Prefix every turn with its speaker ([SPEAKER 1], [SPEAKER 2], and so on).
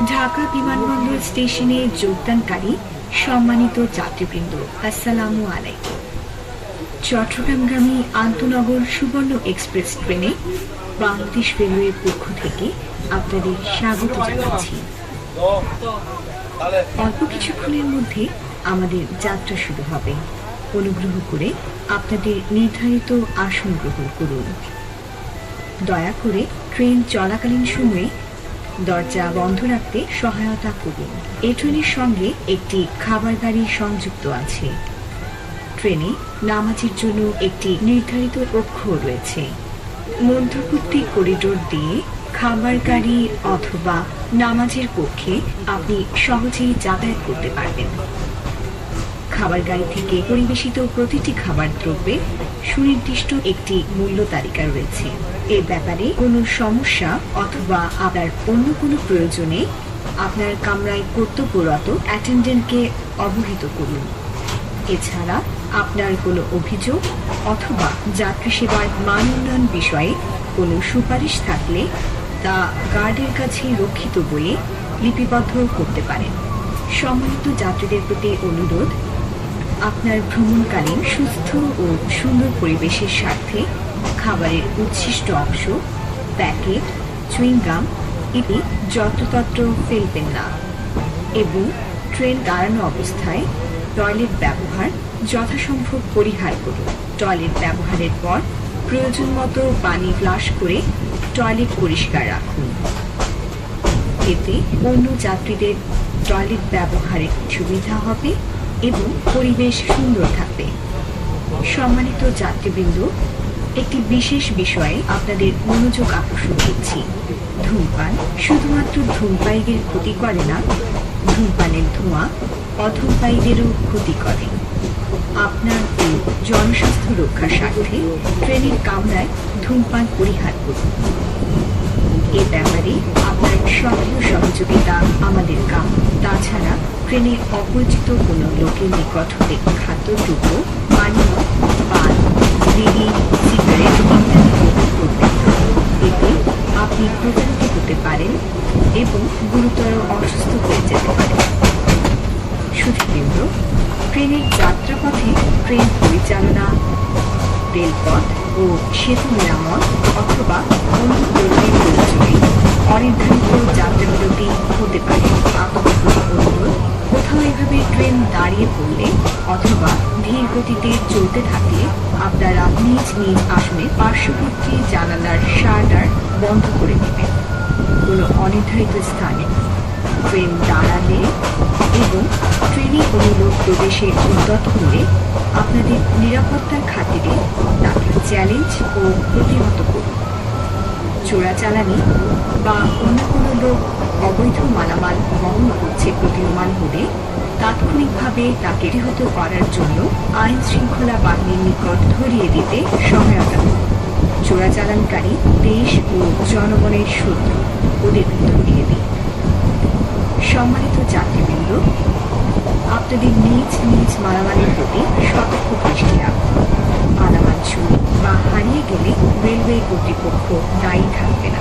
[SPEAKER 1] ঢাকা বিমানবন্দর স্টেশনে যোগদানকারী সম্মানিত যাত্রীবৃন্দ, আসসালামু আলাইকুম। চট্টগ্রামগামী আন্তনগর সুবর্ণ এক্সপ্রেস ট্রেনে বাংলাদেশ রেলওয়ের পক্ষ থেকে আপনাদের স্বাগত জানাচ্ছি। অল্প কিছুক্ষণের মধ্যে আমাদের যাত্রা শুরু হবে। অনুগ্রহ করে আপনাদের নির্ধারিত আসন গ্রহণ করুন। দয়া করে ট্রেন চলাকালীন সময়ে দরজা বন্ধ রাখতে সহায়তা করুন। এই ট্রেনের সঙ্গে একটি খাবার গাড়ি সংযুক্ত আছে। ট্রেনে নামাজের জন্য একটি নির্ধারিত কক্ষ রয়েছে। মধ্যবর্তী করিডোর দিয়ে খাবার গাড়ি অথবা নামাজের কক্ষে আপনি সহজেই যাতায়াত করতে পারবেন। খাবার গাড়ি থেকে পরিবেশিত প্রতিটি খাবার দ্রব্যে সুনির্দিষ্ট একটি মূল্য তালিকা রয়েছে। এ ব্যাপারে কোনো সমস্যা অথবা আপনার অন্য কোনো প্রয়োজনে আপনার কামরায় কর্তব্যরত অ্যাটেন্ডেন্টকে অবহিত করুন। এছাড়া আপনার কোনো অভিযোগ অথবা যাত্রী সেবার মান উন্নয়ন বিষয়ে কোনো সুপারিশ থাকলে তা গার্ডের কাছে রক্ষিত বইয়ে লিপিবদ্ধ করতে পারেন। সম্মানিত যাত্রীদের প্রতি অনুরোধ, আপনার ভ্রমণকালীন সুস্থ ও সুন্দর পরিবেশের স্বার্থে খাবারের উচ্ছিষ্ট অংশ, প্যাকেট, চুইংগাম ইত্যাদি যত্রতত্র ফেলবেন না এবং ট্রেন দাঁড়ানো অবস্থায় টয়লেট ব্যবহার যথাসম্ভব পরিহার করুন। টয়লেট ব্যবহারের পর প্রয়োজন মতো পানি ফ্লাশ করে টয়লেট পরিষ্কার রাখুন। এতে অন্য যাত্রীদের টয়লেট ব্যবহারের সুবিধা হবে এবং পরিবেশ সুন্দর থাকবে। সম্মানিত যাত্রীবৃন্দ, একটি বিশেষ বিষয়ে আপনাদের মনোযোগ আকর্ষণ করছি। ধূমপান শুধুমাত্র ধূমপায়ীদের ক্ষতি করে না, ধূমপানের ধোঁয়া অধূমপায়ীদেরও ক্ষতি করে। আপনার ও জনস্বাস্থ্য রক্ষার স্বার্থে ট্রেনের কামরায় ধূমপান পরিহার করুন। এ ব্যাপারে আপনার সক্রিয় সহযোগিতা আমাদের কাম্য। তাছাড়া ট্রেনে অপরিচিত কোনো লোকের নিকট হতে খাদ্যদ্রব্য, পানীয়, পান, বিড়ি, সিগারেট ইত্যাদি গ্রহণ করবেন না। এতে আপনি প্রতারিত হতে পারেন এবং গুরুতর অসুস্থ হয়ে যেতে পারেন। সুধীবৃন্দ, ট্রেনের যাত্রাপথে ট্রেন পরিচালনা, রেলপথ ও সেতু মেরামত অথবা অন্য জরুরি প্রয়োজনে অনির্ধারিত যাত্রাবিরতি হতে পারে। আপনাদের প্রতি অনুরোধ, কোথাও এভাবে ট্রেন দাঁড়িয়ে পড়লে অথবা ধীর গতিতে চলতে থাকলে আপনারা নিজ নিজ আসনে পার্শ্ববর্তী জানালার শাটার বন্ধ করে দেবেন। কোনো অনির্ধারিত স্থানে ট্রেন দাঁড়ালে এবং ট্রেনে কোনো লোক প্রবেশের উদ্যত হলে আপনাদের নিরাপত্তার খাতিরে তাকে চ্যালেঞ্জ ও প্রতিহত করুন। চোরাচালানি বা অন্য কোনো লোক অবৈধ মালামাল বহন করছে প্রতীয়মান হলে তাৎক্ষণিকভাবে তাকে প্রতিহত করার জন্য আইন শৃঙ্খলা বাহিনীর নিকট ধরিয়ে দিতে সহায়তা করুন। চোরাচালানকারী দেশ ও জনগণের শত্রু, ওদের ধরিয়ে দিন। সম্মানিত যাত্রীবৃন্দ, আপনাদের নিজ নিজ মালামালের প্রতি সতর্ক দৃষ্টি রাখুন। মালামাল চুরি বা হারিয়ে গেলে রেলওয়ে কর্তৃপক্ষ দায়ী থাকবে না।